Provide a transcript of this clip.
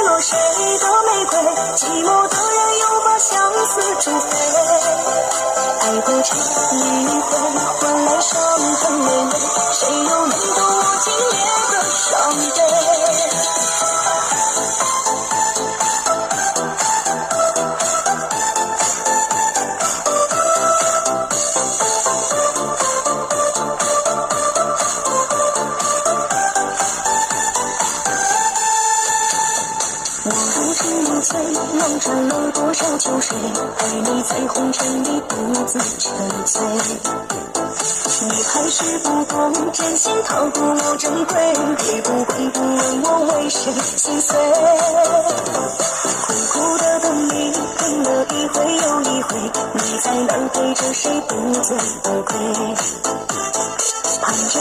落谁的玫瑰？寂寞的人又把相思煮沸。爱过这一回，换来伤痕累累，谁又能懂我今夜的伤悲？我如痴如醉，浪赚了多少秋水，陪你在红尘里独自沉醉。你还是不懂真心讨不了珍贵，会不会不问我为谁心碎？苦苦的等你，等了一回又一回，你在哪儿陪着谁不醉不归？盼着